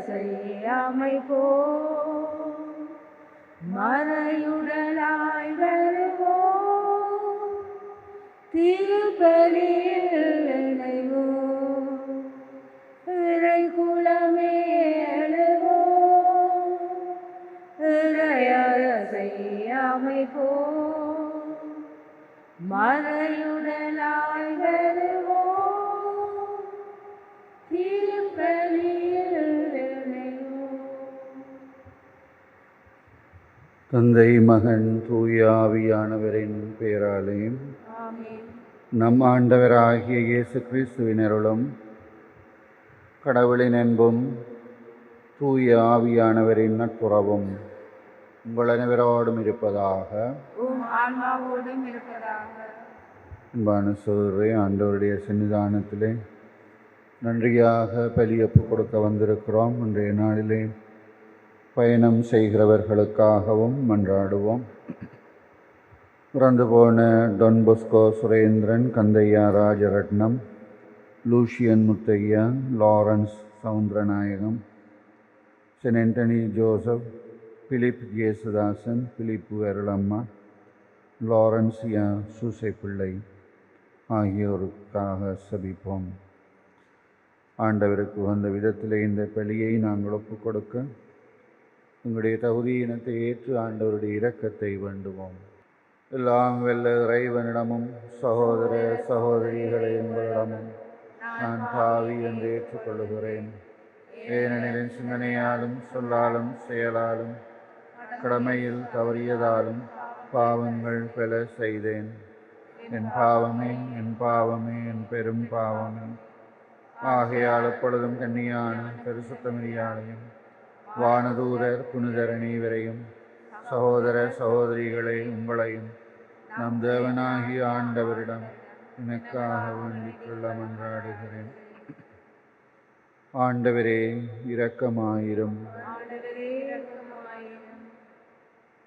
செய்யாமை போ மறையுடலாய் வருவோம் திருப்பலியில் இணைவோம் இறை குலமே எழுவோம் இறையற செய்யாமை போ மறையுடலாய் வருவோம் திருப்பலியில் இணைவோம். தந்தை மகன் தூய ஆவியானவரின் பெயராலே ஆமென். நம் ஆண்டவராகிய இயேசு கிறிஸ்துவின் அருளும் கடவுளின் அன்பும் தூய ஆவியானவரின் நட்புறவும் உங்கள் அனைவரோடும் இருப்பதாக. உம் ஆன்மாவோடும் இருப்பதாக. அன்பான சகோதரரே, ஆண்டவருடைய சன்னிதானத்திலே நன்றியாக பலியப்பு கொடுக்க வந்திருக்கிறோம். இன்றைய நாளிலே பயணம் செய்கிறவர்களுக்காகவும் மன்றாடுவோம். இறந்து போன Don Bosco Surendran, Kandiah Rajaratnam, Lucian Muthiah, Lawrence Soundaranayagam, Saint Antony Joseph, Philip Jesudasan, Philip Arulamma, Laurencia Soosai Pillai ஆகியோருக்காக சபிப்போம். ஆண்டவருக்கு உகந்த விதத்திலே இந்த பலியை நாங்கள் ஒப்புக் கொடுக்க எங்களுடைய தகுதியினத்தை ஏற்று ஆண்டவருடைய இரக்கத்தை வேண்டுவோம். எல்லாம் வெல்ல இறைவனிடமும் சகோதர சகோதரிகளை உங்களிடமும் நான் பாவி என்று ஏற்றுக்கொள்ளுகிறேன். ஏனெனில் என் சிந்தனையாலும் சொல்லாலும் செயலாலும் கடமையில் தவறியதாலும் பாவங்கள் பல செய்தேன். என் பாவமே, என் பாவமே, என் பெரும் பாவமே. ஆகையால் எப்பொழுதும் கன்னியான பரிசுத்த மரியாதையும் வானதூதர் புனிதர் அனைவரையும் சகோதர சகோதரிகளை உங்களையும் நம் தேவனாகிய ஆண்டவரிடம் எனக்காக வேண்டிக் கொள்ள மன்றாடுகிறேன். ஆண்டவரே இரக்கமாயிரும்.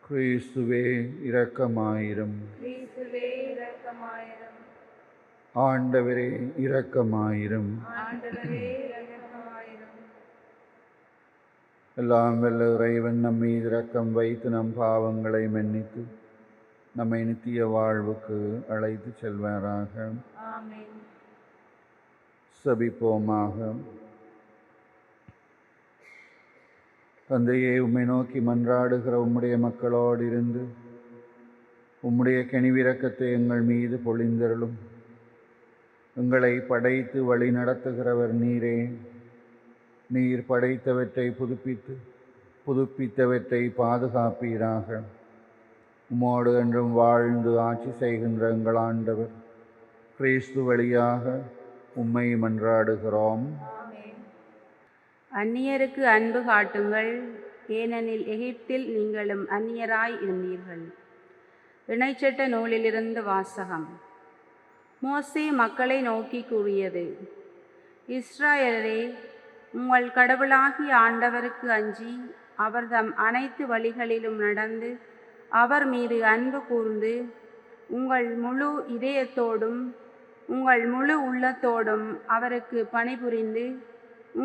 கிறிஸ்துவே இரக்கமாயிரும். ஆண்டவரே இரக்கமாயிரும். எல்லாம் வல்ல இறைவன் நம் மீது இரக்கம் வைத்து நம் பாவங்களை மன்னித்து நம்மை நித்திய வாழ்வுக்கு அழைத்து செல்வாராக. சபிப்போமாக. தந்தையே, உம்மை நோக்கி மன்றாடுகிற உம்முடைய மக்களோடு இருந்து உம்முடைய கனிவிரக்கத்தை எங்கள் மீது பொழிந்தருளும். எங்களை படைத்து வழி நடத்துகிறவர் நீரே. நீர் படைத்தவற்றை புதுப்பித்தவற்றை பாதுகாப்பீராக. உம்மோடு என்றும் வாழ்ந்து ஆட்சி செய்கின்ற எங்கள் ஆண்டவர் கிறிஸ்து வழியாக உம்மை மன்றாடுகிறோம். அந்நியருக்கு அன்பு காட்டுங்கள், ஏனெனில் எகிப்தில் நீங்களும் அந்நியராய் இருந்தீர்கள். இணைச்சட்ட நூலிலிருந்து வாசகம். மோசே மக்களை நோக்கி கூறியது: இஸ்ராயலரே, உங்கள் கடவுளாகிய ஆண்டவருக்கு அஞ்சி அவர்தம் அனைத்து வழிகளிலும் நடந்து அவர் மீது அன்பு கூர்ந்து உங்கள் முழு இதயத்தோடும் உங்கள் முழு உள்ளத்தோடும் அவருக்கு பணிபுரிந்து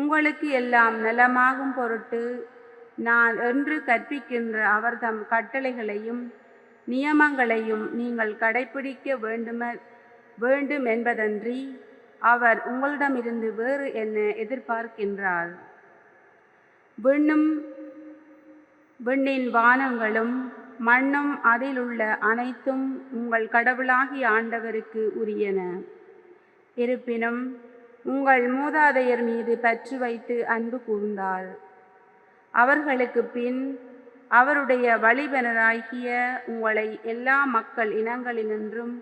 உங்களுக்கு எல்லாம் நலமாகும் பொருட்டு நான் என்று கற்பிக்கின்ற அவர்தம் கட்டளைகளையும் நியமங்களையும் நீங்கள் கடைப்பிடிக்க வேண்டும் என்பதன்றி அவர் உங்களிடமிருந்து வேறு என்ன எதிர்பார்க்கின்றார்? விண்ணின் வானங்களும் மண்ணும் அதிலுள்ள அனைத்தும் உங்கள் கடவுளாகிய ஆண்டவருக்கு உரியன. இருப்பினும் உங்கள் மூதாதையர் மீது பற்று வைத்து அன்பு கூர்ந்தார். அவர்களுக்கு பின் அவருடைய வழிபனராகிய உங்களை எல்லா மக்கள் இனங்களினின்றும்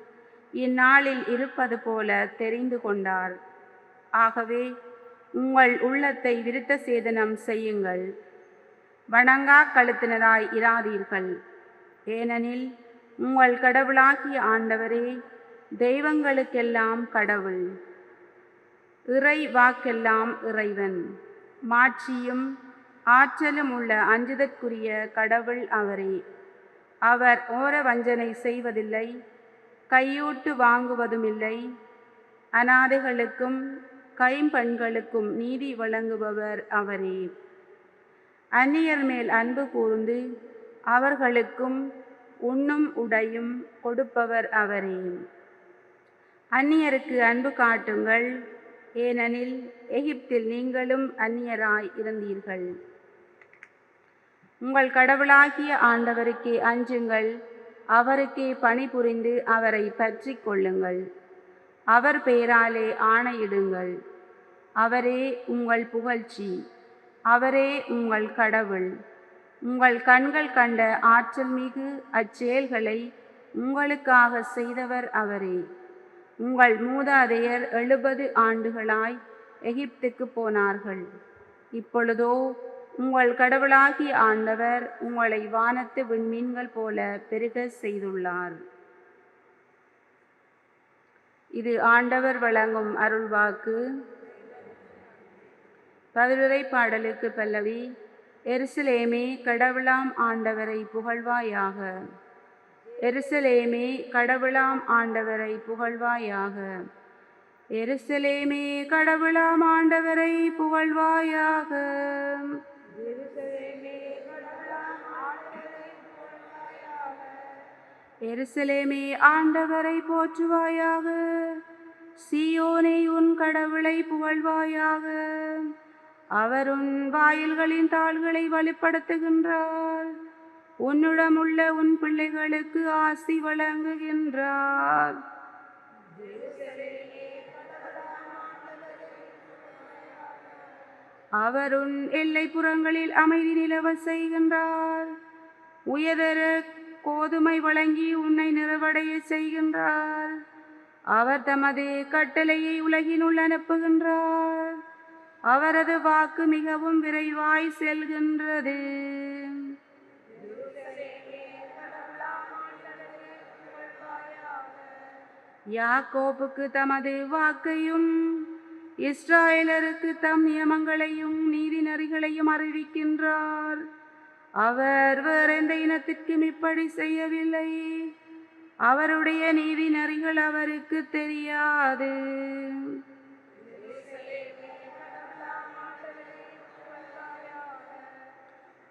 இந்நாளில் இருப்பது போல தெரிந்து கொண்டார். ஆகவே உங்கள் உள்ளத்தை விருத்த சேதனம் செய்யுங்கள். வணங்கா கழுத்தினராய் இராதீர்கள். ஏனெனில் உங்கள் கடவுளாகிய ஆண்டவரே தெய்வங்களுக்கெல்லாம் கடவுள், இறை வாக்கெல்லாம் இறைவன். மாட்சியும் ஆற்றலும் உள்ள அஞ்சுதற்குரிய கடவுள் அவரே. அவர் ஓர வஞ்சனை செய்வதில்லை, கையூட்டு வாங்குவதுமில்லை. அநாதைகளுக்கும் கைம்பெண்களுக்கும் நீதி வழங்குபவர் அவரே. அந்நியர் மேல் அன்பு கூர்ந்து அவர்களுக்கும் உண்ணும் உடையும் கொடுப்பவர் அவரே. அந்நியருக்கு அன்பு காட்டுங்கள், ஏனெனில் எகிப்தில் நீங்களும் அந்நியராய் இருந்தீர்கள். உங்கள் கடவுளாகிய ஆண்டவருக்கே அஞ்சுங்கள், அவருக்கே பணிபுரிந்து அவரை பற்றி கொள்ளுங்கள். அவர் பெயராலே ஆணையிடுங்கள். அவரே உங்கள் புகழ்ச்சி, அவரே உங்கள் கடவுள். உங்கள் கண்கள் கண்ட ஆற்றல் மிகு அச்செயல்களை உங்களுக்காக செய்தவர் அவரே. உங்கள் மூதாதையர் 70 ஆண்டுகளாய் எகிப்துக்கு போனார்கள். இப்பொழுதோ உங்கள் கடவுளாகிய ஆண்டவர் உங்களை வானத்து விண்மீன்கள் போல பெருக செய்துள்ளார். இது ஆண்டவர் வழங்கும் அருள்வாக்கு. பதிலுரை பாடலுக்கு பல்லவி. எருசலேமே கடவுளாம் ஆண்டவரை புகழ்வாயாக. எருசலேமே கடவுளாம் ஆண்டவரை புகழ்வாயாக. எருசலேமே கடவுளாம் ஆண்டவரை புகழ்வாயாக. எருசலேமே ஆண்டவரை போற்றுவாயாக. சீயோனே உன் கடவுளை புகழ்வாயாக. அவர் உன் வாயில்களின் தாள்களை வலுப்படுத்துகின்றார். உன்னிடமுள்ள உன் பிள்ளைகளுக்கு ஆசி வழங்குகின்றார். அவர் உன் எல்லைப்புறங்களில் அமைதி நிலவ செய்கின்றார். உயர்தர கோதுமை வழங்கி உன்னை நிறைவடைய செய்கின்றார். அவர் தமது கட்டளையை உலகினுள் அனுப்புகின்றார். அவரது வாக்கு மிகவும் விரைவாய் செல்கின்றது. யாக்கோபுக்கு தமது வாக்கையும் இஸ்ராயலருக்கு தம் நியமங்களையும் நீதி நெறிகளையும் அறிவிக்கின்றார். அவர் வேறெந்த இனத்திற்கும் இப்படி செய்யவில்லை. அவருடைய நீதி நெறிகள் அவருக்கு தெரியாது.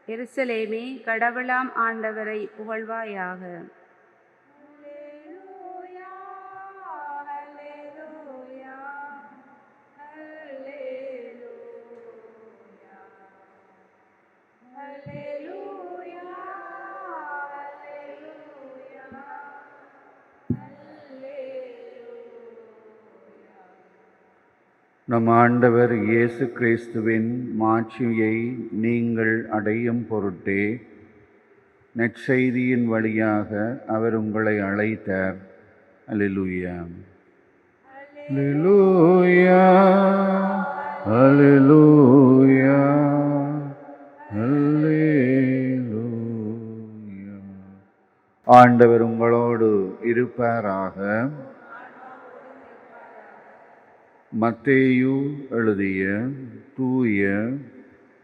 எருசலேமே கடவுளாம் ஆண்டவரை புகழ்வாயாக. நம் ஆண்டவர் இயேசு கிறிஸ்துவின் மாட்சியை நீங்கள் அடையும் பொருட்டே நற்செய்தியின் வழியாக அவர் உங்களை அழைத்தார். அல்லேலூயா, அல்லேலூயா, அல்லேலூயா, அல்லேலூயா. ஆண்டவர் உங்களோடு இருப்பாராக. மத்தேயு எழுதிய தூய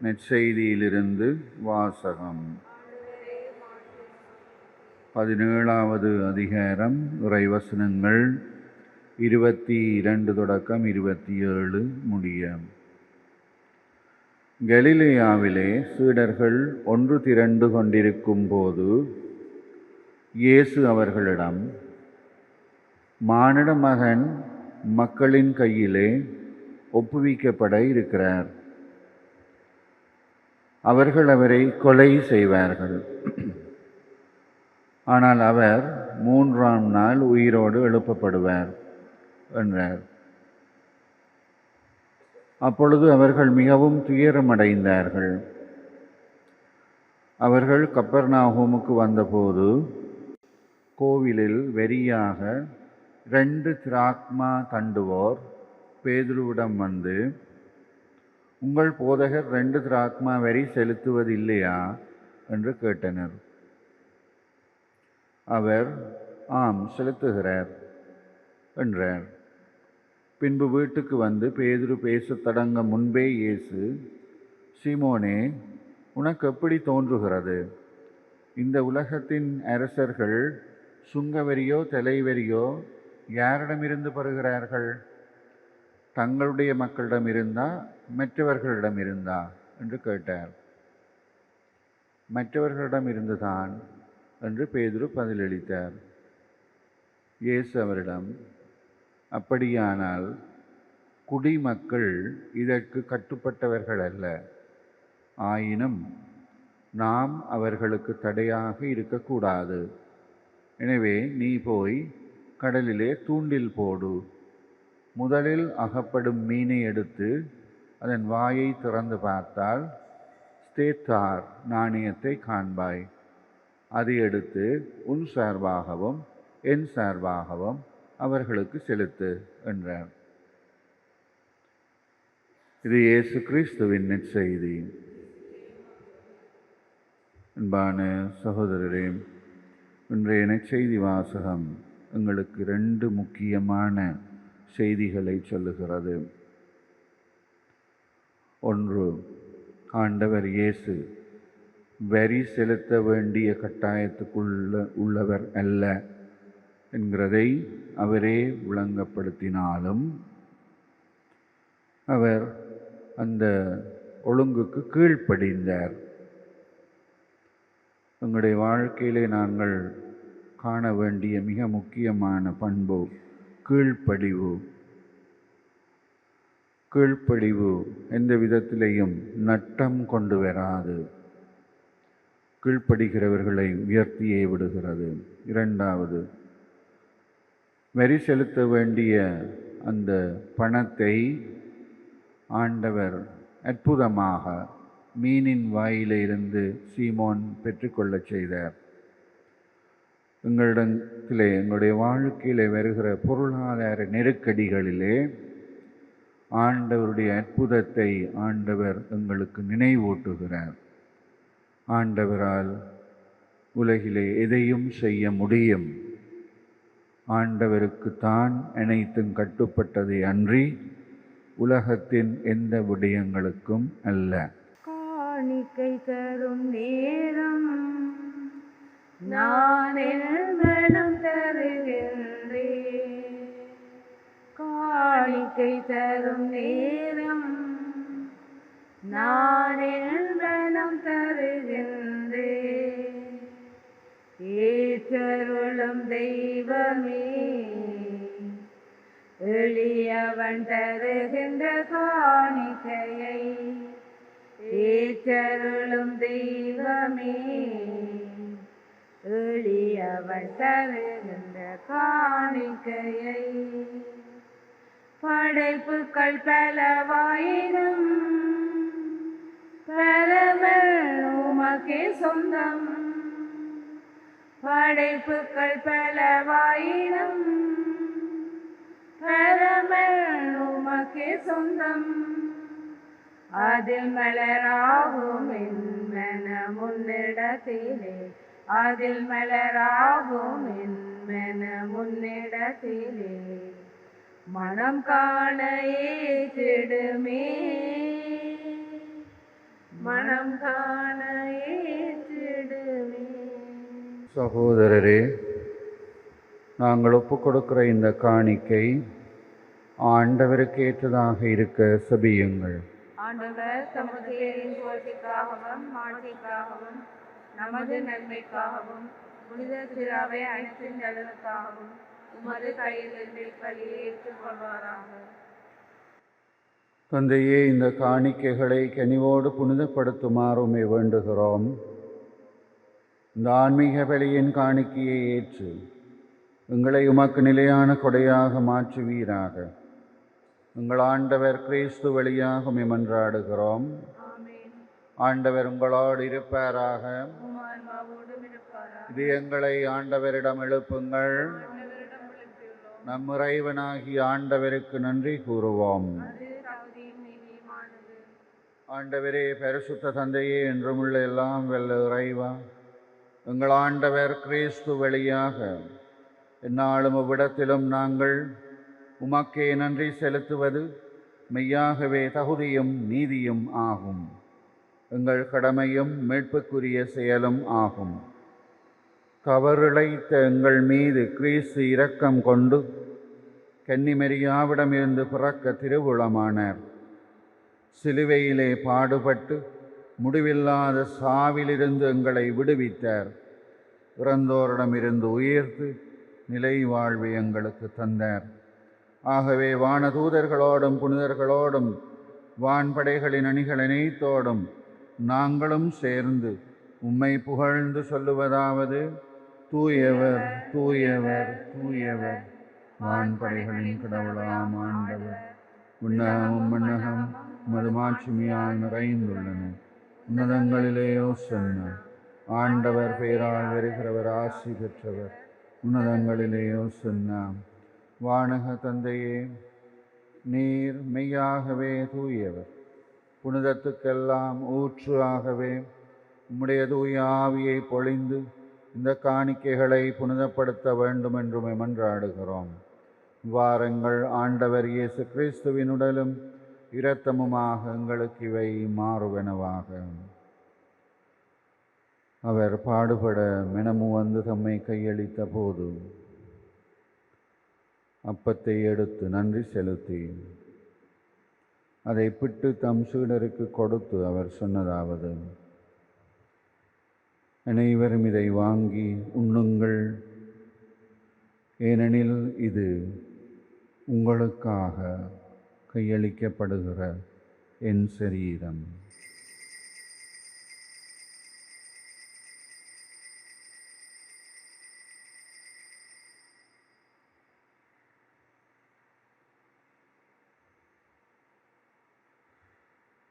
நற்செய்தியிலிருந்து வாசகம். 17வது அதிகாரம், இறைவசனங்கள் 22 தொடக்கம் 27 முடிய. கலிலேயாவிலே சீடர்கள் ஒன்று திரண்டு கொண்டிருக்கும் போது இயேசு அவர்களிடம், மானிட மகன் மக்களின் கையிலே ஒப்புவிக்கப்பட இருக்கிறார். அவர்கள் அவரை கொலை செய்வார்கள். ஆனால் அவர் 3ஆம் நாள் உயிரோடு எழுப்பப்படுவார் என்றார். அப்பொழுது அவர்கள் மிகவும் துயரமடைந்தார்கள். அவர்கள் கப்பர்நாகூமுக்கு வந்தபோது கோவிலில் வெறியாக 2 திராக்மா தண்டுவோர் பேதுருவிடம் வந்து, உங்கள் போதகர் 2 திராக்மா வரி செலுத்துவதில்லையா என்று கேட்டனர். அவர், ஆம் செலுத்துகிறார் என்றார். பின்பு வீட்டுக்கு வந்து பேதுரு பேசத் தொடங்க முன்பே இயேசு, சீமோனே, உனக்கு எப்படி தோன்றுகிறது? இந்த உலகத்தின் அரசர்கள் சுங்கவரியோ தலைவரியோ யாரிடமிருந்து பெறுகிறார்கள்? தங்களுடைய மக்களிடம் இருந்தா மற்றவர்களிடம் இருந்தா என்று கேட்டார். மற்றவர்களிடமிருந்துதான் என்று பேதுரு பதிலளித்தார். இயேசு அவரிடம், அப்படியானால் குடிமக்கள் இதற்கு கட்டுப்பட்டவர்கள் அல்ல, ஆயினும் நாம் அவர்களுக்கு தடையாக இருக்கக்கூடாது. எனவே நீ போய் கடலிலே தூண்டில் போடு. முதலில் அகப்படும் மீனை எடுத்து அதன் வாயை திறந்து பார்த்தால் ஸ்தேத்தார் நாணயத்தை காண்பாய். அதை எடுத்து உன் சார்பாகவும் என் சார்பாகவும் அவர்களுக்கு செலுத்து என்றார். இது இயேசு கிறிஸ்துவின் நற்செய்தி. அன்பான சகோதரரே, இன்றைய நற்செய்தி வாசகம் எங்களுக்கு 2 முக்கியமான செய்திகளை சொல்லுகிறது. ஒன்று, ஆண்டவர் இயேசு வரி செலுத்த வேண்டிய கட்டாயத்துக்குள்ளவர் அல்ல என்கிறதை அவரே விளங்கப்படுத்தினாலும் அவர் அந்த ஒழுங்குக்கு கீழ்ப்படிந்தார். எங்களுடைய வாழ்க்கையிலே நாங்கள் காண வேண்டிய மிக முக்கியமான பண்பு கீழ்ப்படிவு. கீழ்ப்படிவு எந்த விதத்திலேயும் நட்டம் கொண்டு வராது, கீழ்ப்படுகிறவர்களை உயர்த்தியே விடுகிறது. 2வது, வரி செலுத்த வேண்டிய அந்த பணத்தை ஆண்டவர் அற்புதமாக மீனின் வாயிலிருந்து சீமோன் பெற்றுக்கொள்ளச் செய்தார். எங்களிடத்திலே, எங்களுடைய வாழ்க்கையிலே வருகிற பொருளாதார நெருக்கடிகளிலே ஆண்டவருடைய அற்புதத்தை ஆண்டவர் எங்களுக்கு நினைவூட்டுகிறார். ஆண்டவரால் உலகிலே எதையும் செய்ய முடியும். ஆண்டவருக்கு தான் அனைத்தும் கட்டுப்பட்டதை அன்றி உலகத்தின் எந்த விடயங்களுக்கும் அல்ல. காணிக்கை தரும் நேரம் நான் மனம் தருகின்றேன். காணிக்கை தரும் நேரம் நான் மனம் தருகின்றேன். ஏற்றருளும் தெய்வமே, எளியவன் தருகின்ற காணிக்கையை ஏற்றருளும் தெய்வமே, எளியவன் தருகின்ற காணிக்கையை. படைப்புக்கள் பலவாயினும் பரமல் உமக்கே சொந்தம். படைப்புக்கள் பலவாயினும் பரமல் உமக்கே சொந்தம். அதில் மலராகும் என் மனம் உன்னிடத்திலே, அதில் மலராகும் என் மனம் உன்னிடத்திலே. மனம் காண ஏற்றிடுமே, மனம் காண ஏற்றிடுமே. சகோதரரே, நாங்கள் ஒப்புக் கொடுக்கிற இந்த காணிக்கை ஆண்டவருக்கு ஏற்றதாக இருக்க செபியுங்கள். ஆண்டவர் தமது புகழ்ச்சிக்காகவும் மாட்சிக்காகவும் நமது நன்மைக்காகவும் புனித திருவை அனைத்தின் நலனுக்காகவும் உமது கையிலிருந்து பலியை ஏற்றுக்கொள்வாராக. தந்தையே, இந்த காணிக்கைகளை கனிவோடு புனிதப்படுத்துமாறுமே வேண்டுகிறோம். இந்த ஆன்மீக பலியின் காணிக்கையை ஏற்று எங்களை உமக்கு நிலையான கொடையாக மாற்றுவீராக. எங்கள் ஆண்டவர் கிறிஸ்து வழியாக மன்றாடுகிறோம். ஆண்டவர் உங்களோடு இருப்பாராக. இது எங்களை ஆண்டவரிடம் எழுப்புங்கள். நம் இறைவனாகிய ஆண்டவருக்கு நன்றி கூறுவோம். ஆண்டவரே, பரிசுத்த தந்தையே, என்றுமுள்ள எல்லாம் வல்ல இறைவா, எங்கள் ஆண்டவர் கிறிஸ்து வழியாக எந்நாளும் இவ்விடத்திலும் நாங்கள் உமக்கே நன்றி செலுத்துவது மெய்யாகவே தகுதியும் நீதியும் ஆகும். எங்கள் கடமையும் மீட்புக்குரிய செயலும் ஆகும். தவறிழைத்த எங்கள் மீது கிறிஸ்து இரக்கம் கொண்டு கன்னிமரியாவிடமிருந்து பிறக்க திருவுளமானார். சிலுவையிலே பாடுபட்டு முடிவில்லாத சாவிலிருந்து எங்களை விடுவித்தார். இறந்தோரிடமிருந்து உயர்த்து நிலை வாழ்வை எங்களுக்கு தந்தார். ஆகவே வானதூதர்களோடும் புனிதர்களோடும் வான்படைகளின் அணிகள் அனைத்தோடும் நாங்களும் சேர்ந்து உம்மை புகழ்ந்து சொல்லுவதாவது: தூயவர் தூயவர் தூயவர், வான்படைகளின் கடவுளாம் ஆண்டவர். விண்ணகமும் மண்ணகம் மதுமாட்சிமையால் நிறைந்துள்ளன. உன்னதங்களிலே ஓசன்னா. ஆண்டவர் பெயரால் வருகிறவர் ஆசி பெற்றவர். உன்னதங்களிலே ஓசன்னா. வானக தந்தையே, நீர் மெய்யாகவே தூயவர், புனிதத்துக்கெல்லாம் ஊற்று ஆகவே உம்முடைய தூய ஆவியை பொழிந்து இந்த காணிக்கைகளை புனிதப்படுத்த வேண்டும் என்று மன்றாடுகிறோம். வாருங்கள், ஆண்டவர் இயேசு கிறிஸ்துவின் உடலும் இரத்தமுமாக எங்களுக்கு இவை மாறுவனவாக. அவர் பாடுபட மெனமு வந்து தம்மை கையளித்த போது அப்பத்தை எடுத்து நன்றி செலுத்தி அதை பிட்டு தம் சீடருக்கு கொடுத்து அவர் சொன்னதாவது: அனைவரும் இதை வாங்கி உண்ணுங்கள், ஏனெனில் இது உங்களுக்காக கையளிக்கப்படுகிற என் சரீரம்.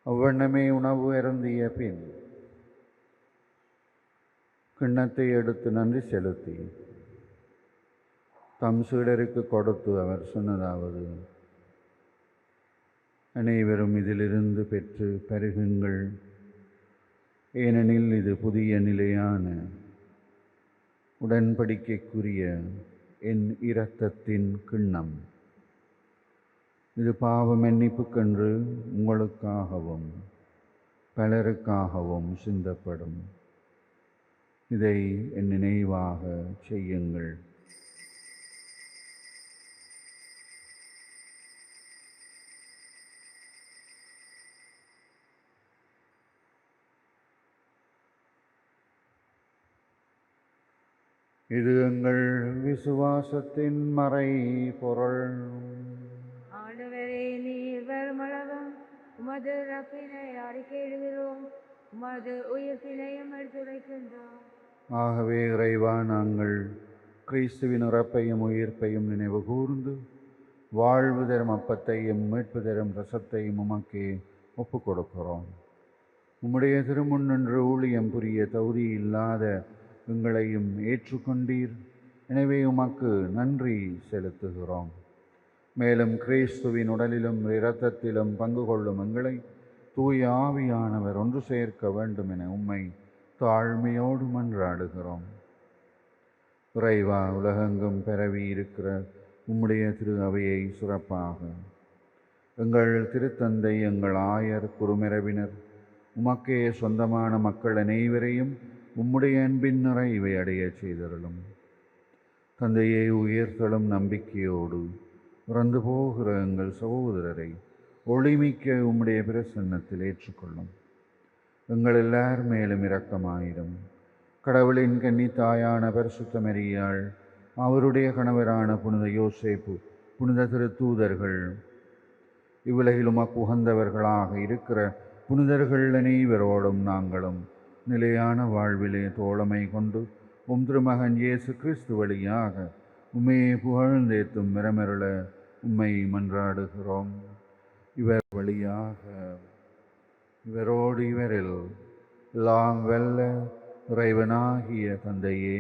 அவ்வண்ணமே உணவு அருந்திய பின் கிண்ணத்தை எடுத்து நன்றி செலுத்தி தம் சீடருக்கு கொடுத்து அவர் சொன்னதாவது: அனைவரும் இதிலிருந்து பெற்று பருகுங்கள், ஏனெனில் இது புதிய நிலையான உடன்படிக்கைக்குரிய என் இரத்தத்தின் கிண்ணம். இது பாவ மன்னிப்புக்கென்று உங்களுக்காகவும் பலருக்காகவும் சிந்தப்படும். இதை என் நினைவாக செய்யுங்கள். இது எங்கள் விசுவாசத்தின் மறை பொருள். ஆண்டவரே, நீர் வருமளவும் உமது இறப்பினை அறிக்கையிடுகிறோம், உமது உயிர்ப்பினையும் எடுத்துரைக்கின்றோம். ஆகவே இறைவா, நாங்கள் கிறிஸ்துவின் இறப்பையும் உயிர்ப்பையும் நினைவு கூர்ந்து வாழ்வு தரும் அப்பத்தையும் மீட்பு தரும் ரசத்தையும் உமக்கே ஒப்பு கொடுக்கிறோம். உம்முடைய திருமுன் நின்று ஊழியம் புரிய தகுதி இல்லாத எங்களையும் ஏற்றுக்கொண்டீர். எனவே உமக்கு நன்றி செலுத்துகிறோம். மேலும் கிறிஸ்துவின் உடலிலும் இரத்தத்திலும் பங்கு கொள்ளும் எங்களை தூய ஆவியானவர் ஒன்று சேர்க்க வேண்டும் என உம்மை தாழ்மையோடு மன்றாடுகிறோம். இறைவா, உலகெங்கும் பரவி இருக்கிற உம்முடைய திரு அவையை சிறப்பாக எங்கள் திருத்தந்தை, எங்கள் ஆயர், குருமரபினர், உமக்கே சொந்தமான மக்கள் அனைவரையும் உம்முடைய அன்பின் நிறைவை அடைய செய்தருளும். தந்தையை உயர்த்தலும் நம்பிக்கையோடு இறந்து போகிற எங்கள் சகோதரரை ஒளிமிக்க உம்முடைய பிரசன்னத்தில் ஏற்றுக்கொள்ளும். எங்கள் எல்லார் மேலும் இரக்கமாயிரும். கடவுளின் கன்னித்தாயான பரிசுத்த மரியாள், அவருடைய கணவரான புனித யோசேப்பு, புனித திருத்தூதர்கள், இவ்வுலகில் உமக்கு உகந்தவர்களாக இருக்கிற புனிதர்கள் அனைவரோடும் நாங்களும் நிலையான வாழ்விலே தோழமை கொண்டு உம் திருமகன் இயேசு கிறிஸ்து வழியாக உம்மையை புகழ்ந்தேத்தும் மிரமருள உம்மை மன்றாடுகிறோம். இவர் வழியாக இவரோடு இவரில் எல்லாம் வல்ல இறைவனாகிய தந்தையே,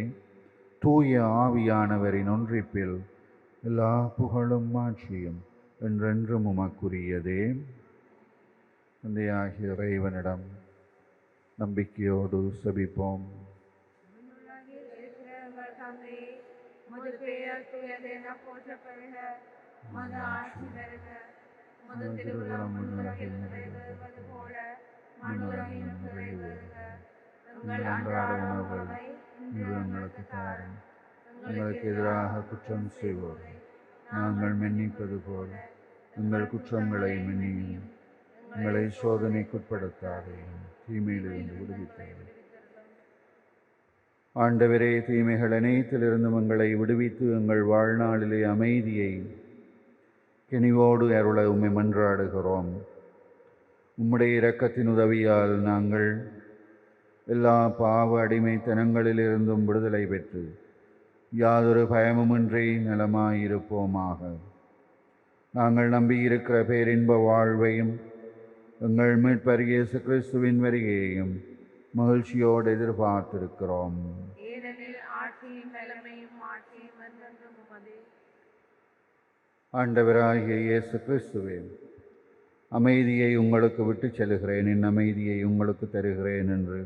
தூய ஆவியானவரின் ஒன்றிப்பில் எல்லா புகழும் மாட்சியும் என்றென்றும் உமக்குரியதே. தந்தையாகிய இறைவனிடம் நம்பிக்கையோடு செபிப்போம். உமது பெயர் தூயதென போற்றப்படுக, உமது ஆட்சி வருக, உமது திருவுளம் விண்ணுலகில் நிறைவேறுவது போல மண்ணுலகிலும் நிறைவேறுக. எங்கள் அன்றாட உணவை இன்று எங்களுக்கு தாரும். எங்களுக்கு எதிராக குற்றம் செய்வோரை நாங்கள் மன்னிப்பது போல எங்கள் குற்றங்களை மன்னியும். எங்களை சோதனைக்குட்படுத்தாதேயும், தீமையிலிருந்து விடுவித்தார். ஆண்டவரே, தீமைகள் அனைத்திலிருந்து எங்களை விடுவித்து எங்கள் வாழ்நாளிலே அமைதியை கனிவோடு அருள உம்மை மன்றாடுகிறோம். உம்முடைய இரக்கத்தின் உதவியால் நாங்கள் எல்லா பாவ அடிமைத்தனங்களிலிருந்தும் விடுதலை பெற்று யாதொரு பயமுமின்றி நலமாயிருப்போமாக. நாங்கள் நம்பியிருக்கிற பேரின்ப வாழ்வையும் எங்கள் மீட்பர் இயேசு கிறிஸ்துவின் வருகையையும் மகிழ்ச்சியோடு எதிர்பார்த்திருக்கிறோம். ஏனெனில் ஆட்சியும் நிலைமையும் ஆட்சியும் என்றென்றும் உமதே. ஆண்டவராகிய இயேசு கிறிஸ்துவே, அமைதியை உங்களுக்கு விட்டுச் செல்கிறேன், என் அமைதியை உங்களுக்கு தருகிறேன் என்று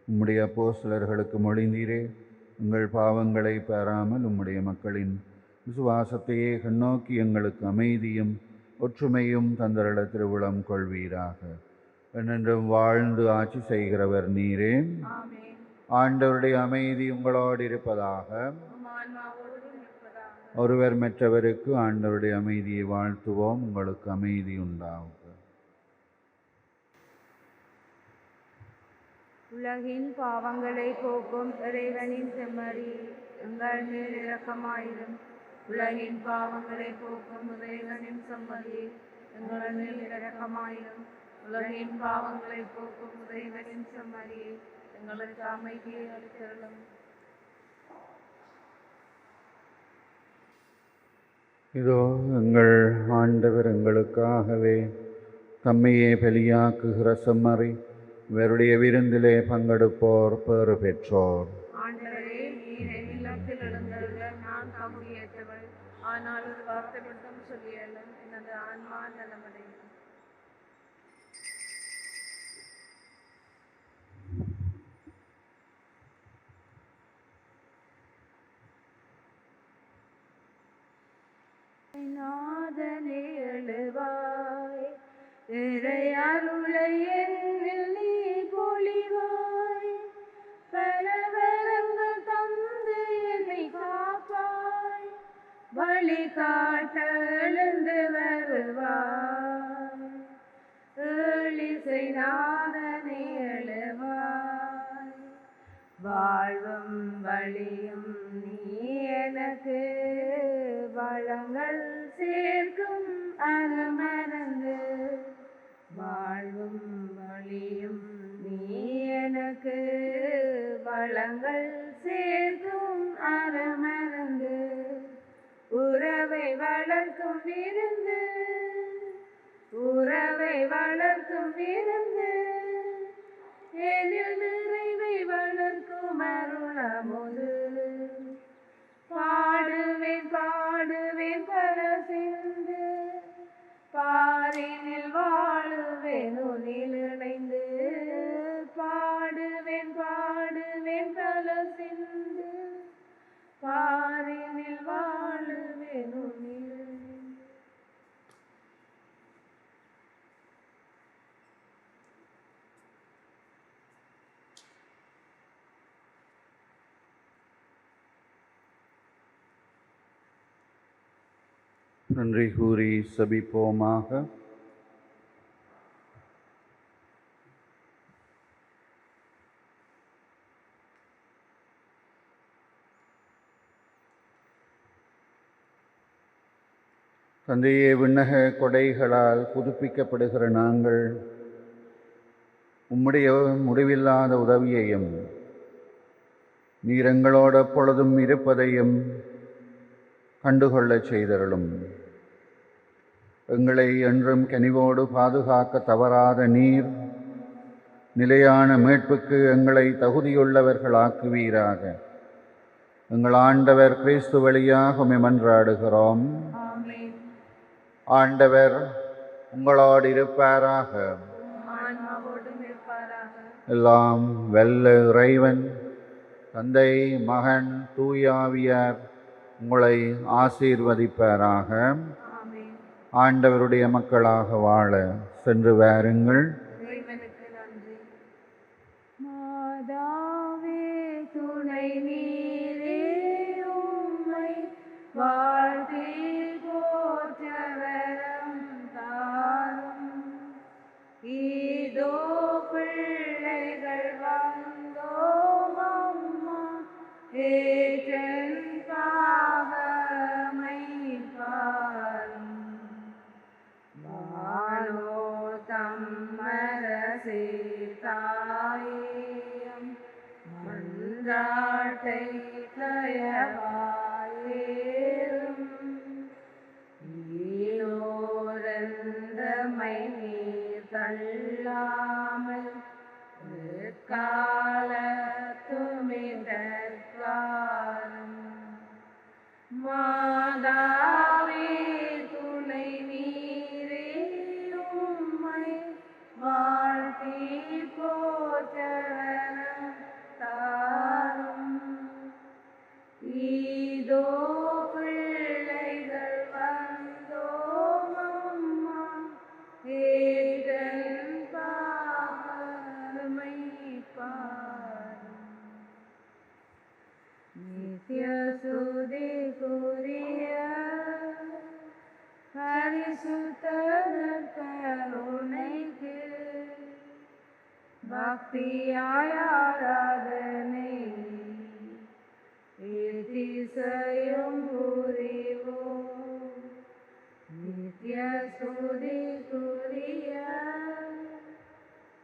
உம்முடைய அப்போஸ்தலர்களுக்கு மொழிந்தீரே. உங்கள் பாவங்களை பெறாமல் உம்முடைய மக்களின் விசுவாசத்தையே கண்ணோக்கி எங்களுக்கு அமைதியும் ஒற்றுமையும் தந்தருள திருவுளம் கொள்வீராக. என்றென்றும் வாழ்ந்து ஆட்சி செய்கிறவர் நீரே. ஆமென். ஆண்டவருடைய அமைதி உங்களோடு இருப்பதாக. உம் ஆன்மாவோடும் இருப்பதாக. ஒருவர் மற்றவருக்கு ஆண்டவருடைய அமைதியை வாழ்த்துவோம். உங்களுக்கு அமைதி உண்டாகும். உலகின் பாவங்களை போக்கும் இறைவனின் செம்மறி, எங்கள் மேல் இரக்கமாயிரும். உலகின் பாவங்களை போக்கும் இறைவனின் செம்மறியே, எங்கள் மேல் இரக்கமாயிரும். உலகின் பாவங்களை போக்கும் இறைவனின் செம்மறியே, எங்களுக்கு அமைதியை அளித்தருளும். இதோ எங்கள் ஆண்டவர் எங்களுக்காகவே தம்மையே பலியாக்குகிற செம்மறி, இவருடைய விருந்திலே பங்கெடுப்போர் பேறு பெற்றோர். ஆண்டவரே, நீர் என் இல்லத்தில் எழுந்தருள நான் தகுதியற்றவள். ஆனால் ஒரு வார்த்தை மட்டும் சொல்லியலும் எனது ஆன்மா நலமடையும். நாதனே எழுவாய், இறை அருளை என்னில் நீ பொழிவாய். பலவரங்கள் தந்து என்னை காப்பாய், வழிகாட்ட எழுந்து வருவாய். ஏழிசை நாதனே எழுவாய், வாழ்வும் வழியும் நீ எனக்கு, வளங்கள் சேர்க்கும் அருமருந்து. வாழ்வும் வழியும் நீ எனக்கு, வளங்கள் சேர்க்கும் அருமருந்து. உறவை வளர்க்கும் விருந்து, உறவை வளர்க்கும் விருந்து, எனில் நிறைவை வளர்க்கும் அருளமுது. பாடுவேன் பாடுவேன் பல சிந்து, பாரினில் வாழுவேன் உன்னில் இணைந்து. பாடுவேன் பாடுவேன் பல சிந்து, பாரினில் வாழுவேன் உன்னில் இணைந்து. நன்றி கூறி சபிப்போமாக. தந்தையே, விண்ணக கொடைகளால் புதுப்பிக்கப்படுகிற நாங்கள் உம்முடைய முடிவில்லாத உதவியையும் நீர் எங்களோடு எப்பொழுதும் இருப்பதையும் கண்டுகொள்ளச் செய்தருளும். எங்களை என்றும் கனிவோடு பாதுகாக்க தவறாத நீர் நிலையான மீட்புக்கு எங்களை தகுதியுள்ளவர்களாக்குவீராக. எங்கள் ஆண்டவர் கிறிஸ்து வழியாக உம்மை மன்றாடுகிறோம். ஆமென். ஆண்டவர் உங்களோடு இருப்பாராக. உம் ஆன்மாவோடும் இருப்பாராக. எல்லாம் வல்ல இறைவன் தந்தை, மகன், தூயாவியார் உங்களை ஆசீர்வதிப்பாராக. ஆமென். ஆண்டவருடைய மக்களாக வாழ சென்று வாருங்கள். இறைவனுக்கு நன்றி. மாதாவே துணை நீரே, உம்மை வாழ்த்தி போற்ற வரம் தாரும். இதோ பிள்ளை வந்தோம் அம்மா ஏற்றன் பாவமை பாரும் வானோ தம்மரசே தாயம் மன்றாட்டை தயவாயேறும் ஈரோரந்தமை நீர் தள்ளாமல் காலத்துமிதற்காரும் மாதாவே துணை நீரே உம்மை வாழ்த்தி போற்றவனம் தாரும் ஈதோ பிள்ளைகள் வந்தோம் அம்மா ஏகன் பாவமை பாரும் நித்ய சுதி கூறிய பரிசுத்தர் கருணைக்கு பக்தியாய் ஆராதனை திசையும் புரிவோம் நித்ய ஸ்துதி கூறிய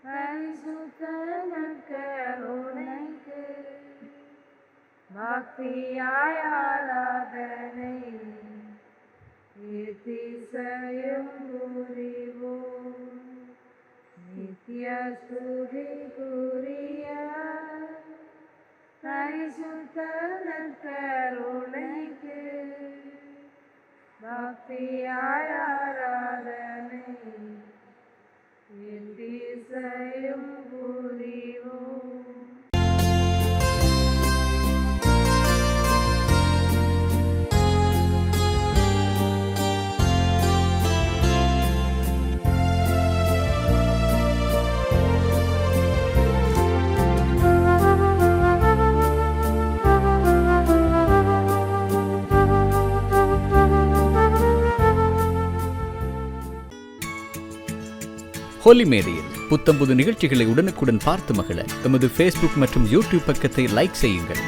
பரிசுத்தர் கருணைக்கு பக்தியாய் ஆராதனை திசையும் புரிவோம் நித்ய ஸ்துதி கூறிய பரிசுத்தர் கருணைக்கு பக்தியாய் ஆராதனை திசையும் புரிவோம். ஹோலி மேடையில் புத்தம்புது நிகழ்ச்சிகளை உடனுக்குடன் பார்த்து மகிழ எமது ஃபேஸ்புக் மற்றும் யூடியூப் பக்கத்தை லைக் செய்யுங்கள்.